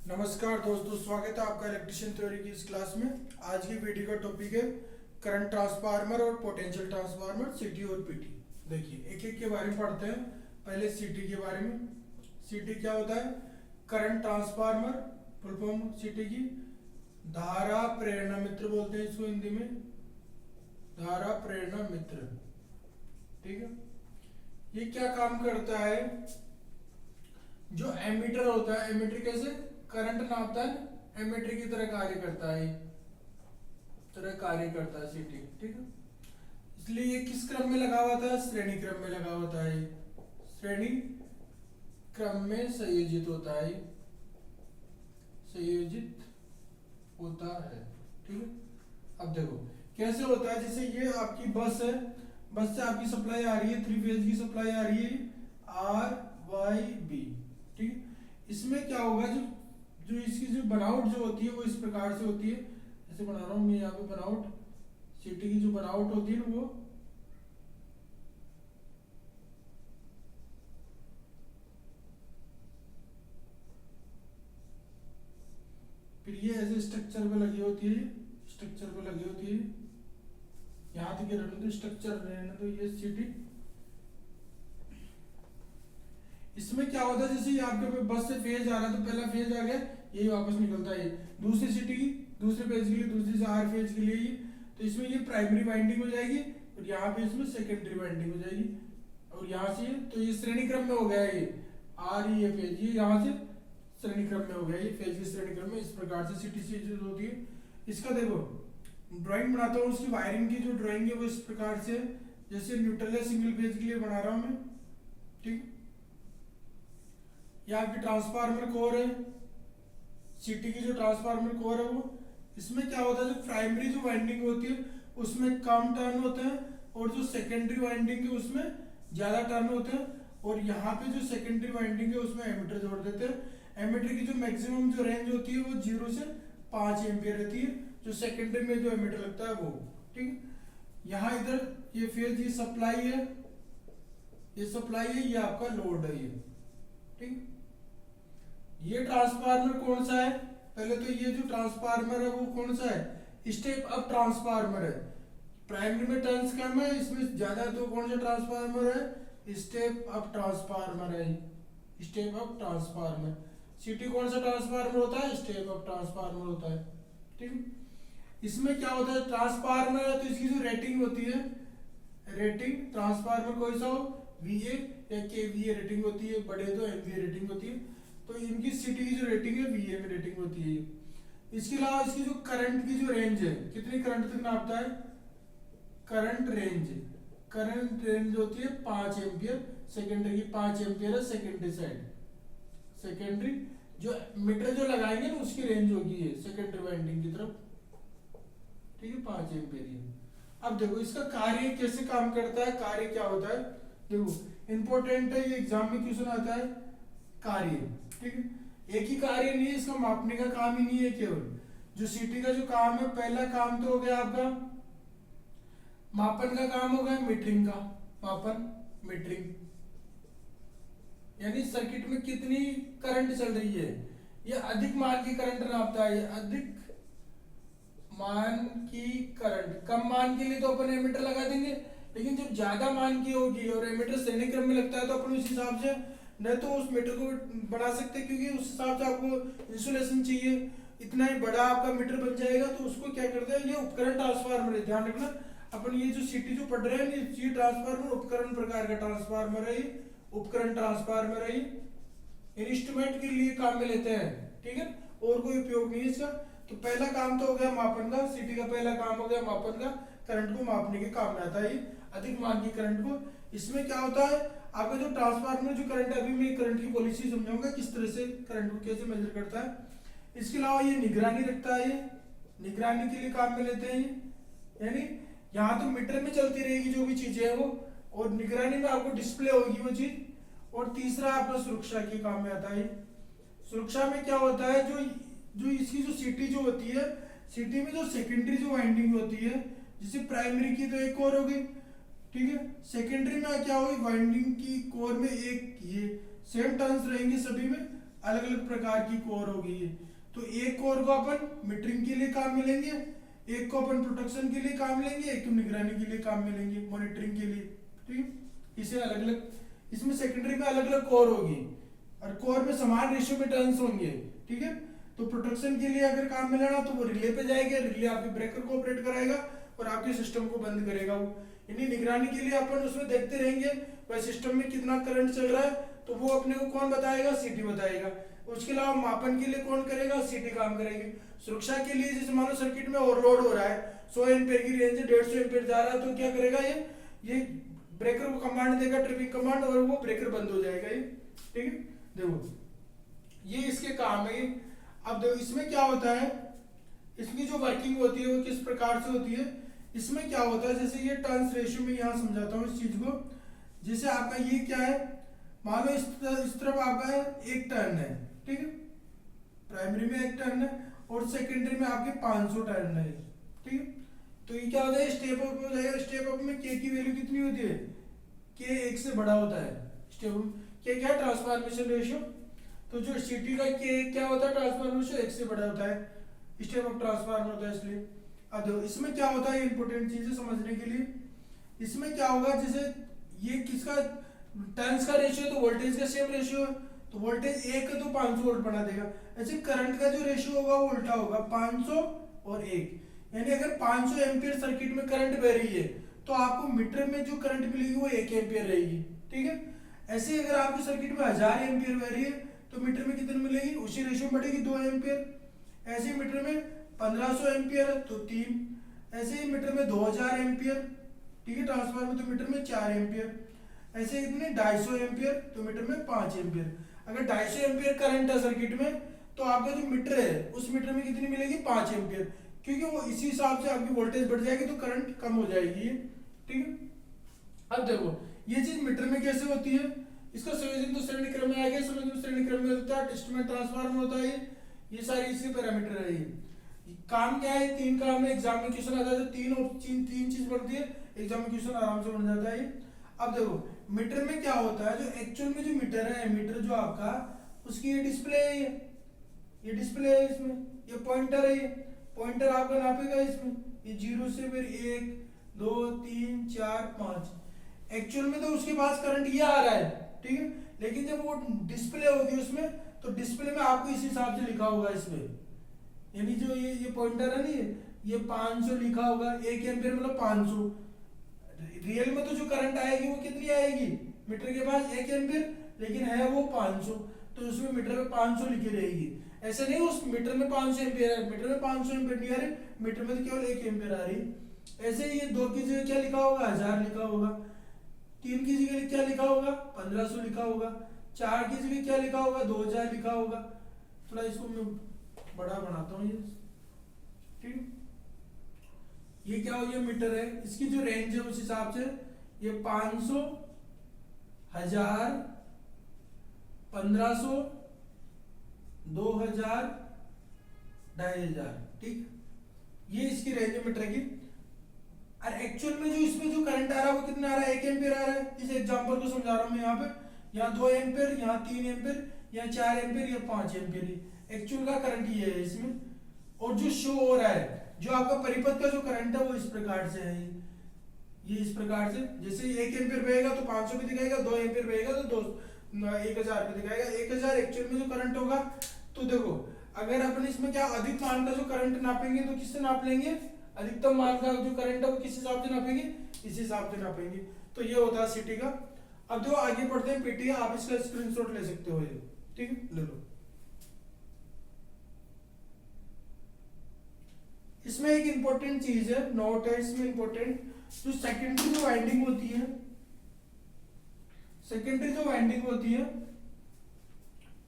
नमस्कार दोस्तों, स्वागत है आपका इलेक्ट्रिशियन थ्योरी की इस क्लास में। आज की वीडियो का टॉपिक है करंट ट्रांसफार्मर और पोटेंशियल ट्रांसफार्मर, सीटी और पीटी। देखिए एक एक के बारे में पढ़ते हैं। पहले सीटी के बारे में। सीटी क्या होता है? करंट ट्रांसफार्मर, फुल फॉर्म सीटी की धारा प्रेरणा मित्र बोलते हैं इसको हिंदी में, धारा प्रेरणा मित्र। ठीक है, ये क्या काम करता है? जो एमीटर होता है, एमीटर कैसे करंट नापता है, एमीटर की तरह कार्य करता है, सीटी। ठीक है, इसलिए ये किस क्रम में लगा हुआ था? श्रेणी क्रम में लगा हुआ था। श्रेणी क्रम में संयोजित होता है, ठीक है। अब देखो कैसे होता है। जैसे ये आपकी बस है, बस से आपकी सप्लाई आ रही है, 3 फेज की सप्लाई आ रही है, RYB। ठीक है, इसमें क्या होगा, जो इसकी जो बनावट जो होती है वो इस प्रकार से होती है। जैसे बना रहा हूं मैं यहाँ पे बनावट, सीटी की जो बनावट होती है ना वो फिर ये ऐसे स्ट्रक्चर पे लगी होती है, यहाँ तक रहने दो, स्ट्रक्चर रहने दो, ये सीटी। इसमें क्या होता है, जैसे आपके बस से फेज आ रहा है तो पहला फेज आ गया, यही वापस निकलता है। दूसरी सीटी की दूसरे फेज के लिए, दूसरी से आर फेज के लिए, तो इसमें ये प्राइमरी वाइंडिंग हो जाएगी और यहाँ पे इसमें सेकेंडरी वाइंडिंग हो जाएगी। और यहाँ से तो ये श्रेणी क्रम में हो गया, ये आर ये फेज, ये यहाँ से श्रेणी क्रम में हो गया, ये फेज की श्रेणी क्रम में। इस प्रकार से सीटी सीरीज होती है। इसका देखो ड्राइंग बनाता हूँ, उसकी वायरिंग की जो ड्राइंग है वो इस प्रकार से, जैसे न्यूट्रल है सिंगल फेज के लिए बना रहा हूँ मैं। ठीक, यहाँ की ट्रांसफार्मर कोर है, सीटी की जो ट्रांसफार्मर कोर है वो, इसमें क्या होता है, जो प्राइमरी जो वाइंडिंग होती है उसमें कम टर्न होते हैं और जो सेकेंडरी वाइंडिंग है उसमें ज्यादा टर्न होते हैं। और यहाँ पे जो सेकेंडरी वाइंडिंग है उसमें एमीटर जोड़ देते हैं। एमीटर की जो मैक्सिमम जो रेंज होती है वो 0 से 5 एम्पियर रहती है, जो सेकेंडरी में जो एमीटर लगता है वो। ठीक, यहाँ इधर ये फेज, ये सप्लाई है, ये आपका लोड है ये। ठीक, ये ट्रांसफार्मर कौन सा है? पहले तो ये जो ट्रांसफार्मर है वो कौन सा है? स्टेप अप ट्रांसफार्मर है। प्राइमरी में टर्न्स कम है, इसमें ज्यादा, तो कौन सा ट्रांसफार्मर है? स्टेप अप ट्रांसफार्मर है, स्टेप अप ट्रांसफार्मर। सीटी कौन सा ट्रांसफार्मर होता है? स्टेप अप ट्रांसफार्मर होता है। ठीक, इसमें क्या होता है, ट्रांसफार्मर है तो इसकी जो रेटिंग होती है, रेटिंग ट्रांसफार्मर कोई सा हो, VA या KVA रेटिंग होती है, बड़े तो MVA रेटिंग होती है। तो इनकी सीटी की जो रेटिंग है VA में रेटिंग होती है। इसके अलावा इसकी जो करंट की जो रेंज है, कितनी करंट तक नापता है? करंट रेंज होती है 5 एम्पियर। सेकेंडरी की 5 एम्पियर है, सेकेंडरी साइड, सेकेंडरी जो मीटर जो लगाएंगे ना उसकी रेंज होगी ये सेकेंडरी वाइंडिंग की तरफ। ठीक है, 5 एम्पियर ये। अब देखो इसका कार्य कैसे काम करता है, कार्य क्या होता है, देखो इंपॉर्टेंट है, ये एग्जाम में क्वेश्चन आता है। कार्य, ठीक है, एक ही कार्य नहीं है, इसका मापने का काम ही नहीं है केवल। जो सीटी का जो काम है, पहला काम तो हो गया आपका मापन का काम हो गया, मीटरिंग का मापन, मीटरिंग यानी सर्किट में कितनी करंट चल रही है। ये अधिक मान की करंट नापता है, अधिक मान की करंट। कम मान के लिए तो अपन एमीटर लगा देंगे, लेकिन जब ज्यादा मान की होगी और एमीटर श्रेणी क्रम में लगता है तो अपन उस हिसाब से न तो उस मीटर को बढ़ा सकते, क्योंकि उस हिसाब से आपको इंसुलेशन चाहिए, इतना ही बड़ा आपका मीटर बन जाएगा। तो उसको क्या करते हैं, ये उपकरण ट्रांसफार्मर है, ध्यान रखना। अपन ये जो सीटी जो पढ़ रहे हैं, ये ट्रांसफार्मर उपकरण प्रकार का ट्रांसफार्मर है, उपकरण ट्रांसफार्मर है, इंस्ट्रूमेंट के लिए काम में लेते हैं। ठीक है, और कोई उपयोग नहीं है इसका। तो पहला काम तो हो गया मापन का, सीटी का पहला काम हो गया मापन का, करंट को मापने के काम में आता है अधिक मान की करंट को। इसमें क्या होता है, आपका जो ट्रांसफार्मर जो करंट है, अभी मैं करंट की पॉलिसी समझाऊंगा किस तरह से करंट को कैसे मेजर करता है। इसके अलावा ये निगरानी रखता है, ये निगरानी के लिए काम में लेते हैं। यानी यहाँ तो मीटर में चलती रहेगी जो भी चीजें है वो, और निगरानी में आपको डिस्प्ले होगी वो चीज। और तीसरा आपका सुरक्षा के काम में आता है। सुरक्षा में क्या होता है, जो इसकी जो सीटी जो होती है, सीटी में जो सेकेंडरी जो वाइंडिंग होती है, जैसे प्राइमरी की तो एक और होगी, ठीक है, सेकेंडरी में क्या होगी, वाइंडिंग की कोर में एक ये सेम टर्न्स रहेंगे सभी में, अलग अलग प्रकार की कोर होगी ये। तो एक कोर को अपन मीटरिंग के लिए काम में लेंगे, एक को अपन प्रोटेक्शन के लिए काम लेंगे, एक को निगरानी के लिए काम में लेंगे, मॉनिटरिंग के लिए। ठीक है, इसे अलग अलग, इसमें सेकेंडरी में अलग अलग कोर होगी और कोर में समान रेशियो में टर्न्स होंगे। ठीक है, तो प्रोटेक्शन के लिए अगर काम में लेना तो वो रिले पे जाएगा, रिले आपके ब्रेकर को ऑपरेट कराएगा और आपके सिस्टम को बंद करेगा वो। यानी निगरानी के लिए अपन उसमें देखते रहेंगे भाई सिस्टम में कितना करंट चल रहा है, तो वो अपने को कौन बताएगा, सीटी बताएगा। उसके अलावा मापन के लिए कौन करेगा, सीटी काम करेगी। सुरक्षा के लिए जैसे मान लो सर्किट में ओवरलोड हो रहा है, 100 एम्पीयर की रेंज है, 150 एम्पीयर जा रहा है, तो क्या करेगा ये ब्रेकर को कमांड देगा, ट्रिपिंग कमांड, और वो ब्रेकर बंद हो जाएगा ये। ठीक है, देखो ये इसके काम है। अब देखो इसमें क्या होता है, इसकी जो वर्किंग होती है वो किस प्रकार से होती है। इसमें क्या होता है, जैसे ये टर्न्स रेशियो में यहाँ समझाता हूँ इस चीज को। जैसे आपका ये क्या है, मान लो इस तरफ आपका एक टर्न है, ठीक है, प्राइमरी में एक टर्न है और सेकेंडरी में आपके 500 टर्न है। ठीक है, तो ये क्या होता है, स्टेप अप हो जाएगा। स्टेप अप में के की वैल्यू कितनी होती है, के 1 से बड़ा होता है। स्टेप अप के क्या है, ट्रांसफॉर्मेशन रेशियो। तो जो सिटी का के क्या होता है, ट्रांसफॉर्मेशन 1 से बड़ा होता है, स्टेप अप ट्रांसफार्मर होता है इसलिए। अब देखो इसमें क्या होता है, इंपॉर्टेंट चीज है समझने के लिए। इसमें क्या होगा, जैसे ये किसका टर्न्स का रेशियो, तो वोल्टेज का सेम रेशियो है, तो वोल्टेज 1 है तो 500 वोल्ट बना देगा। ऐसे करंट का जो रेशियो होगा वो उल्टा होगा, 500 और 1। यानी अगर 500 एम्पियर सर्किट में करंट बह रही है तो आपको मीटर में जो करंट मिलेगी वो 1 एम्पियर रहेगी। ठीक है, ऐसे ही अगर आपकी सर्किट में 1000 एम्पियर बह रही है तो मीटर में कितनी मिलेगी, उसी रेशियो में बढ़ेगी, 2 एम्पियर। ऐसे ही मीटर में 1500 एम्पियर है तो 3, ऐसे ही मीटर में 2000 एम्पियर, ठीक है, ट्रांसफार्मर तो मीटर में 4 एम्पियर। ऐसे इतने 250 एम्पियर तो मीटर में 5 एम्पियर। अगर 250 एम्पियर करंट है सर्किट में तो आपका जो मीटर है उस मीटर में कितनी मिलेगी, 5 एम्पियर, क्योंकि वो इसी हिसाब से आपकी वोल्टेज बढ़ जाएगी तो करंट कम हो जाएगी। ठीक है, अब देखो ये चीज मीटर में कैसे होती है, इसका संयोजन तो श्रेणी क्रम में आएगा, संयोजन श्रेणी क्रम में होता है, टेस्ट में ट्रांसफार्मर होता है, ये सारी इसके पैरामीटर है। ये काम क्या है, 3 काम में एग्जाम में क्वेश्चन आता है, तो तीन चीज बनती है, एग्जाम में क्वेश्चन आराम से बन जाता है। अब देखो मीटर में क्या होता है, जो एक्चुअल में जो मीटर है, मीटर जो आपका उसकी ये डिस्प्ले है, ये डिस्प्ले है, इसमें ये पॉइंटर है, ये पॉइंटर आपका नापेगा इसमें, ये 0 से फिर 1 2 3 4 5। एक्चुअल में तो उसके पास करंट ये आ रहा है, ठीक है, लेकिन जब वो डिस्प्ले होगी उसमें तो डिस्प्ले में आपको इस हिसाब से लिखा होगा इसमें, यानी जो ये पॉइंटर है ना, ये 500 लिखा होगा, 1 एम्पियर मतलब 500। रियल में तो जो करंट आएगी वो कितनी आएगी, मीटर के पास 1 एम्पियर, लेकिन है वो 500, तो उसमें मीटर में 500 लिखी रहेगी। ऐसे नहीं उस मीटर में 500 एम्पियर है, मीटर में 500 एम्पियर नहीं आ रही, मीटर में तो केवल 1 एम्पियर आ रही। ऐसे ये 2 की जगह क्या लिखा होगा, 1000 लिखा होगा, 3 की जगह क्या लिखा होगा, 1500 लिखा होगा, 4 की जगह क्या लिखा होगा, 2000 लिखा होगा। थोड़ा इसको मैं बड़ा बनाता हूँ ये, ठीक। ये क्या हो गया, मीटर है, इसकी जो रेंज है उस हिसाब से ये 500 1000 1500 2000 2500, ठीक, ये इसकी रेंज है मीटर की। और एक्चुअल में जो इसमें जो करंट आ रहा है वो कितना आ रहा है, 1 एम्पियर आ रहा है। इस एग्जांपल को समझा रहा हूं मैं यहाँ पे, यहाँ 2 एम्पियर, यहाँ 3 एम्पियर, यहाँ 4 एम्पियर, यहाँ 5 एम्पियर। एक्चुअल का करंट ये है इसमें, और जो शो हो रहा है, जो आपका परिपथ का जो करंट है वो इस प्रकार से है, ये इस प्रकार से, जैसे 1 एम्पियर बहेगा तो 500 भी दिखाएगा, 2 एम्पियर बहेगा तो 1000 भी दिखाएगा। 1000 एक्चुअल में जो करंट होगा। तो देखो अगर अपन इसमें क्या अधिक मान का जो करंट नापेंगे तो किससे नाप लेंगे, अधिकतम मान का जो करंट है वो किस हिसाब से नापेंगे, इस हिसाब से नापेंगे। तो ये होता है सिटी का। अब जो आगे बढ़ते हैं पीटी, आप इसका स्क्रीनशॉट ले सकते हो ये, ठीक है, ले लो। इसमें एक इंपॉर्टेंट चीज है, नोट है इसमें इंपॉर्टेंट, जो सेकेंडरी जो वाइंडिंग होती है, सेकेंडरी जो वाइंडिंग होती है,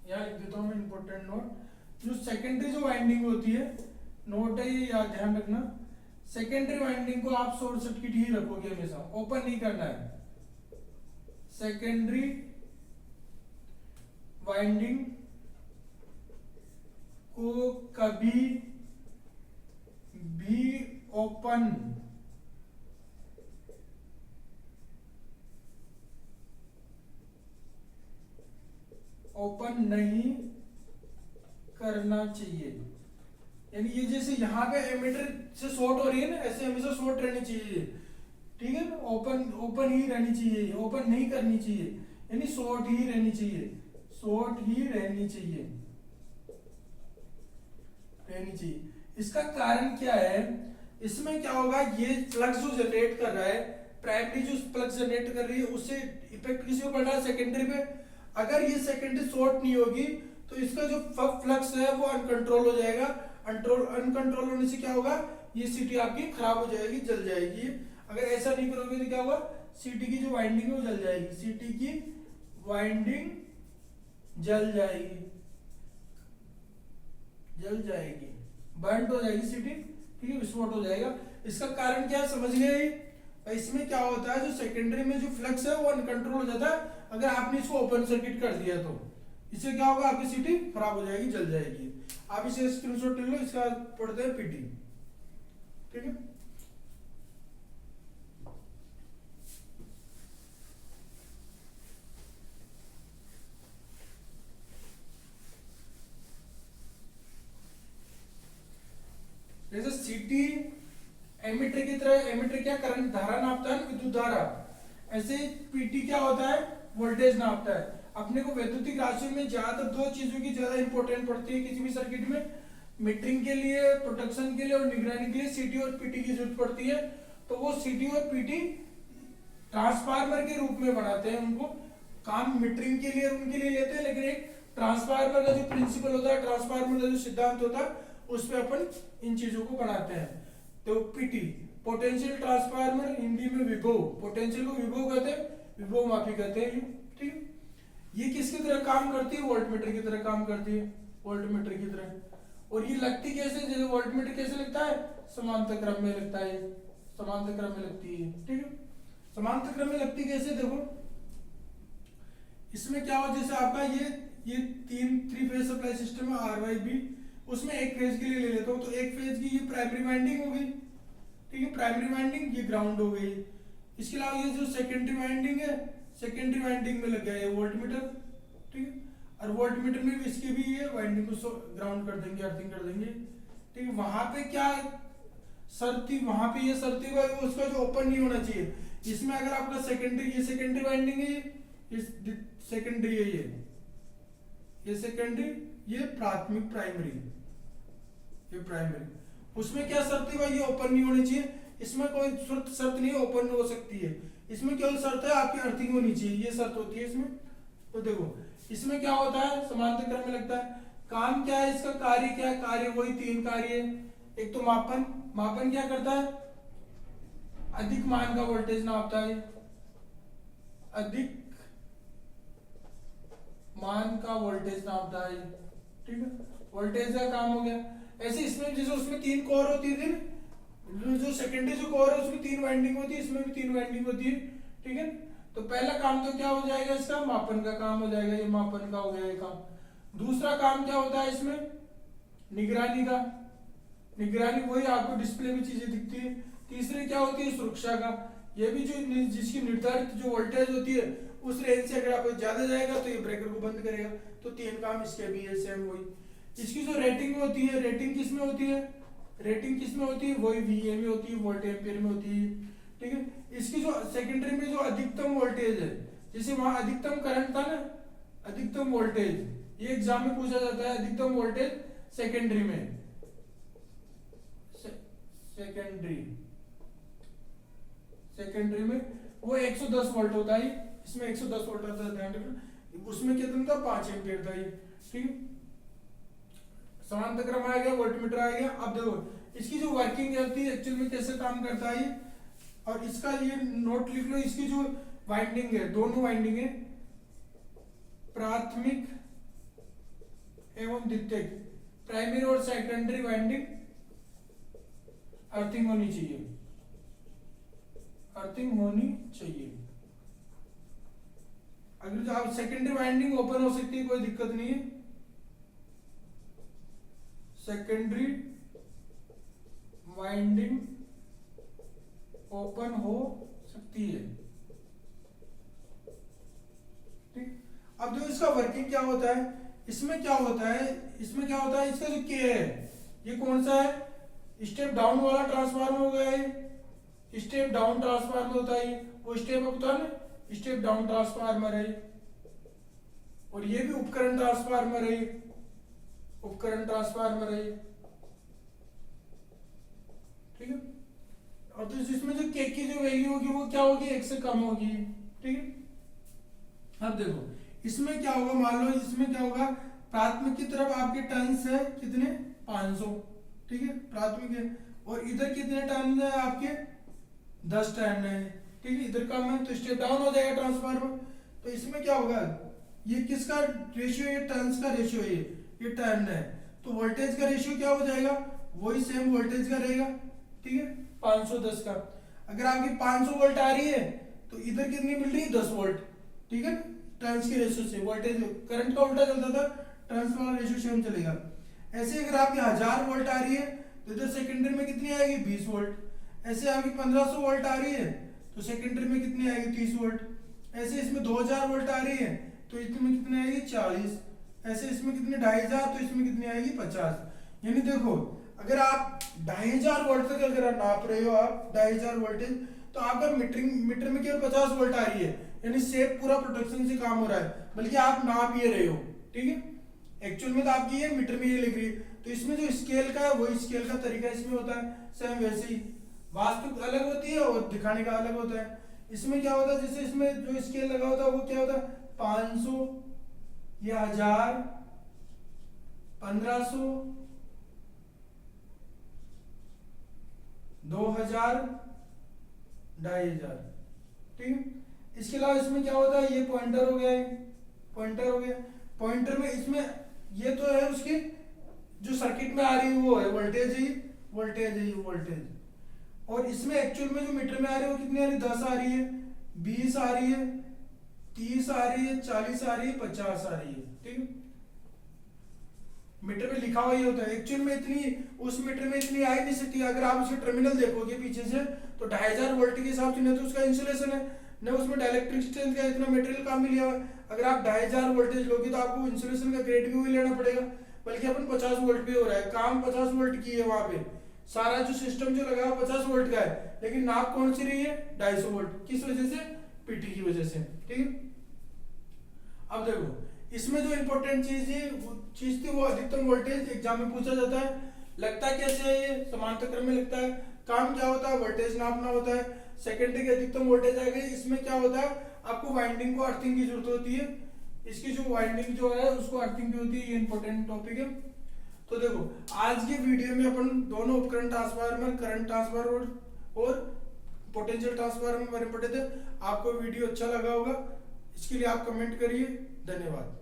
यहाँ लिख देता हूं मैं इंपॉर्टेंट नोट, जो सेकेंडरी जो वाइंडिंग होती है, नोट है ये याद ध्यान रखना, सेकेंडरी वाइंडिंग को आप शॉर्ट सर्किट ही रखोगे हमेशा, ओपन नहीं करना है। सेकेंडरी वाइंडिंग को कभी भी ओपन नहीं करना चाहिए। यानी ये जैसे यहाँ पे एमीटर से शॉर्ट हो रही है ना, ऐसे हमेशा शॉर्ट रहनी चाहिए, ठीक है ना, ओपन ओपन ही रहनी चाहिए, ओपन नहीं करनी चाहिए, यानी शॉर्ट ही रहनी चाहिए, शॉर्ट ही रहनी चाहिए, रहनी चाहिए। इसका कारण क्या है, इसमें क्या होगा, ये फ्लक्स जो जनरेट कर रहा है, प्राइमरी जो फ्लक्स जनरेट कर रही है उससे इफेक्ट किसी को पड़ रहा है, सेकेंडरी पे। अगर ये सेकेंडरी शॉर्ट नहीं होगी तो इसका जो फ्लक्स है वो अनकंट्रोल हो जाएगा। अनकंट्रोल होने से क्या होगा, ये सीटी आपकी खराब हो जाएगी, जल जाएगी। अगर ऐसा नहीं करोगे तो क्या होगा, सीटी की जो वाइंडिंग है वो जल जाएगी, सीटी की वाइंडिंग जल जाएगी, जल जाएगी, बर्न हो जाएगी सीटी, ठीक है, विस्फोट हो जाएगा। इसका कारण क्या है, समझ गए। इसमें क्या होता है, जो सेकेंडरी में जो फ्लक्स है वो अनकंट्रोल हो जाता है। अगर आपने इसको ओपन सर्किट कर दिया तो इससे क्या होगा, आपकी सीटी खराब हो जाएगी, जल जाएगी। आप इसे स्क्रीनशॉट ले लो, इसका पढ़ते हैं पीटी, ठीक है। जैसे सीटी एमीटर की तरह, एमीटर क्या करंट धारा नापता है, विद्युत धारा, ऐसे पीटी क्या होता है, वोल्टेज नापता है। अपने को वैद्युतिक राशियों में ज्यादातर दो चीजों की ज्यादा इंपॉर्टेंट पड़ती है किसी भी सर्किट में, मीटरिंग के लिए, प्रोटेक्शन के लिए और निगरानी के लिए सीटी और पीटी की जरूरत पड़ती है। तो वो सीटी और पीटी ट्रांसफार्मर के रूप में बनाते हैं, उनको काम मीटरिंग के लिए उनके लिए लेते हैं, लेकिन एक ट्रांसफार्मर का जो प्रिंसिपल होता है, ट्रांसफार्मर का जो सिद्धांत होता है, उस पर अपन इन चीजों को बनाते हैं। तो पीटी पोटेंशियल ट्रांसफार्मर, हिंदी में विभव, पोटेंशियल को विभव कहते हैं, विभव मापी कहते हैं, ठीक। ये किसकी तरह काम करती है, वोल्टमीटर की तरह काम करती है, वोल्टमीटर की तरह। और ये लगती कैसे, जैसे वोल्टमीटर कैसे लगता है, समांतर क्रम में लगता है, समांतर क्रम में लगती है, ठीक है। समांतर क्रम में लगती कैसे, देखो इसमें क्या हो, जैसे आपका ये तीन थ्री फेज सप्लाई सिस्टम है, आर वाई बी, उसमें एक फेज के लिए ले लेता हूं, तो एक फेज की ये प्राइमरी वाइंडिंग हो गई, ठीक है, प्राइमरी वाइंडिंग, ये ग्राउंड हो गई। इसके अलावा ये जो सेकेंडरी वाइंडिंग है, सेकेंडरी वाइंडिंग में लग गया ये वोल्टमीटर, ठीक है, और वोल्टमीटर में भी इसके भी ये वाइंडिंग को ग्राउंड कर देंगे, अर्थिंग कर देंगे, ठीक है। वहां पे क्या शर्त थी, वहां पे ये शर्त थी भाई उसका जो ओपन नहीं होना चाहिए। इसमें अगर आपका सेकेंडरी, ये सेकेंडरी वाइंडिंग है, ये सेकेंडरी है, ये सेकेंडरी, ये प्राथमिक, प्राइमरी, ये प्राइमरी, उसमें क्या शर्त है भाई, ये ओपन नहीं होनी चाहिए। इसमें कोई शर्त नहीं है ओपन हो सकती है, इसमें केवल शर्त है आपकी अर्थिंग होनी चाहिए, ये शर्त होती है इसमें। तो देखो इसमें क्या होता है, समांतर क्रम में लगता है। काम क्या है इसका, कार्य क्या है, कार्य वही तीन कार्य है। एक तो मापन, मापन क्या करता है, अधिक मान का वोल्टेज नापता है, अधिक मान का वोल्टेज नापता है, ठीक है, वोल्टेज का काम हो गया। ऐसे इसमें जैसे उसमें तीन कोर होती थी, जो सेकेंडरी जो कोर है उसमें तीन वाइंडिंग होती है, इसमें भी तीन वाइंडिंग होती है, ठीक है। तो पहला काम तो क्या हो जाएगा इसका, मापन का काम हो जाएगा, ये मापन का हो गया ये काम। दूसरा काम क्या होता है इसमें, निगरानी का, निगरानी वही आपको डिस्प्ले में चीजें दिखती है। तीसरी क्या होती है, सुरक्षा का, ये भी जो जिसकी निर्धारित जो वोल्टेज होती है उस रेंज से अगर आप ज्यादा जाएगा तो ये ब्रेकर को बंद करेगा। तो तीन काम इसके भी है, सेम वही। इसकी जो रेटिंग होती है, रेटिंग किस में होती है, रेटिंग किस में होती है, वही VA में होती है, वोल्ट एम्पियर में होती है, ठीक है। इसकी जो सेकेंडरी में जो अधिकतम वोल्टेज है, जैसे वहां अधिकतम करंट था ना, अधिकतम वोल्टेज, ये एग्जाम में पूछा जाता है, अधिकतम वोल्टेज सेकेंडरी में, सेकेंडरी, सेकेंडरी में वो 110 वोल्ट होता है, इसमें 110 वोल्ट होता है, ध्यान रखना। उसमें कितना था, 5 एम्पियर था ये, ठीक है। समांतर क्रम आ गया, वोल्टमीटर आ गया। अब देखो इसकी जो वर्किंग होती है, एक्चुअल में कैसे काम करता है, और इसका ये नोट लिख लो। इसकी जो वाइंडिंग है, दोनों वाइंडिंग है, प्राथमिक एवं द्वितीयक, प्राइमरी और सेकेंडरी वाइंडिंग अर्थिंग होनी चाहिए, अर्थिंग होनी चाहिए। अगर जो आप सेकेंडरी वाइंडिंग ओपन हो सकती है, कोई दिक्कत नहीं है, सेकेंडरी वाइंडिंग ओपन हो सकती है, ठीक। अब जो इसका वर्किंग क्या होता है, इसमें क्या होता है, इसका जो के है ये कौन सा है, स्टेप डाउन वाला ट्रांसफार्मर हो गया है, स्टेप डाउन ट्रांसफार्मर होता है वो स्टेप अप होता है ना, स्टेप डाउन ट्रांसफार्मर है। और ये भी उपकरण ट्रांसफार्मर है, उपकरण ट्रांसफार्मर है, ठीक है। और तो इसमें जो के की जो वैल्यू होगी वो क्या होगी, 1 से कम होगी, ठीक है। अब देखो इसमें क्या होगा, मान लो इसमें क्या होगा, प्राथमिक की तरफ आपके टर्न्स है कितने, 500, ठीक है, प्राथमिक है। और इधर कितने टर्न है आपके, 10 टर्न है, ठीक है, इधर कम है तो स्टेप डाउन हो जाएगा ट्रांसफार्मर। तो इसमें क्या होगा, ये किसका रेशियो, ये टर्न्स का रेशियो है, ये टर्न है, तो वोल्टेज का रेशियो क्या हो जाएगा, वही सेम वोल्टेज का रहेगा, ठीक है, 510 का। अगर आपकी 500 वोल्ट आ रही है तो इधर कितनी मिल रही है, 10 वोल्ट, ठीक है, टर्न्स के रेशियो से। वोल्टेज करंट का उल्टा चलता था, टर्न्स वाला रेशियो सेम चलेगा। ऐसे अगर आपकी 1000 वोल्ट आ रही है तो इधर सेकेंडरी में कितनी आएगी, 20 वोल्ट। ऐसे आपकी 1500 वोल्ट आ रही है तो सेकेंडरी में कितनी आएगी, 30 वोल्ट। ऐसे इसमें 2000 वोल्ट आ रही है तो इसमें कितनी आएगी, 40। ऐसे इसमें कितनी 2500 तो इसमें कितनी आएगी, 50। यानी देखो अगर आप 2500 वोल्ट तक अगर नाप रहे हो आप 2500 वोल्टेज, तो आपका मीटर में केवल 50 वोल्ट आ रही है, यानी सेफ पूरा प्रोटेक्शन से काम हो रहा है, बल्कि आप नाप ये रहे हो, ठीक है। एक्चुअल में तो आपकी ये मीटर में ये लिख रही है, तो इसमें जो स्केल का है वही स्केल का तरीका इसमें होता है, सेम वैसे ही वास्तविक अलग होती है और दिखाने का अलग होता है। इसमें क्या होता है, जैसे इसमें जो स्केल लगा होता है वो क्या होता है, 500, ये 1000, 1500, 2000, 2500, ठीक है। इसके अलावा इसमें क्या होता है, ये पॉइंटर हो गया है, पॉइंटर हो गया। पॉइंटर में इसमें ये तो है उसकी जो सर्किट में आ रही है वो है वोल्टेज ही, वोल्टेज है ये वोल्टेज। और इसमें एक्चुअल में जो मीटर में आ रही है वो कितनी आ रही है, 10 आ रही है, 20 आ रही है, 30 आ रही है, 40 आ रही है, 50 आ रही है, ठीक है। मीटर में लिखा हुआ ये होता है, एक्चुअल में इतनी उस मीटर में इतनी आ ही नहीं सकती। अगर आप उसके टर्मिनल देखोगे पीछे से तो 2500 वोल्ट के हिसाब से, न तो उसका इंसुलेशन है न उसमें डाइलेक्ट्रिक स्ट्रेंथ का इतना मटेरियल काम में लिया हुआ है। अगर आप 2500 वोल्टेज लोगे तो आपको इंसुलेशन का ग्रेड भी लेना पड़ेगा, बल्कि अपन 50 वोल्ट पे हो रहा है काम, 50 वोल्ट की है वहां पे, सारा जो सिस्टम जो लगा 50 वोल्ट का है, लेकिन नाप कौन सी रही है, 250 वोल्ट। किस वजह से, पीटी की वजह से, ठीक है। अब देखो इसमें जो इंपॉर्टेंट चीज थी वो अधिकतम वोल्टेज एग्जाम में पूछा जाता है। लगता कैसे है ये, समांतर क्रम में लगता है। काम क्या होता है, वोल्टेज नापना होता है। सेकेंडरी की अधिकतम वोल्टेज आ गई, इसमें क्या होता है, आपको वाइंडिंग को अर्थिंग की जरूरत होती है। इसकी जो वाइंडिंग जो है उसको अर्थिंग की होती है, ये इंपॉर्टेंट टॉपिक है। तो देखो आज के वीडियो में अपन दोनों उपकरण ट्रांसफार्मर, करंट ट्रांसफार्मर और पोटेंशियल ट्रांसफार्मर बारे में पढ़े थे। आपको वीडियो अच्छा लगा होगा, इसके लिए आप कमेंट करिए। धन्यवाद।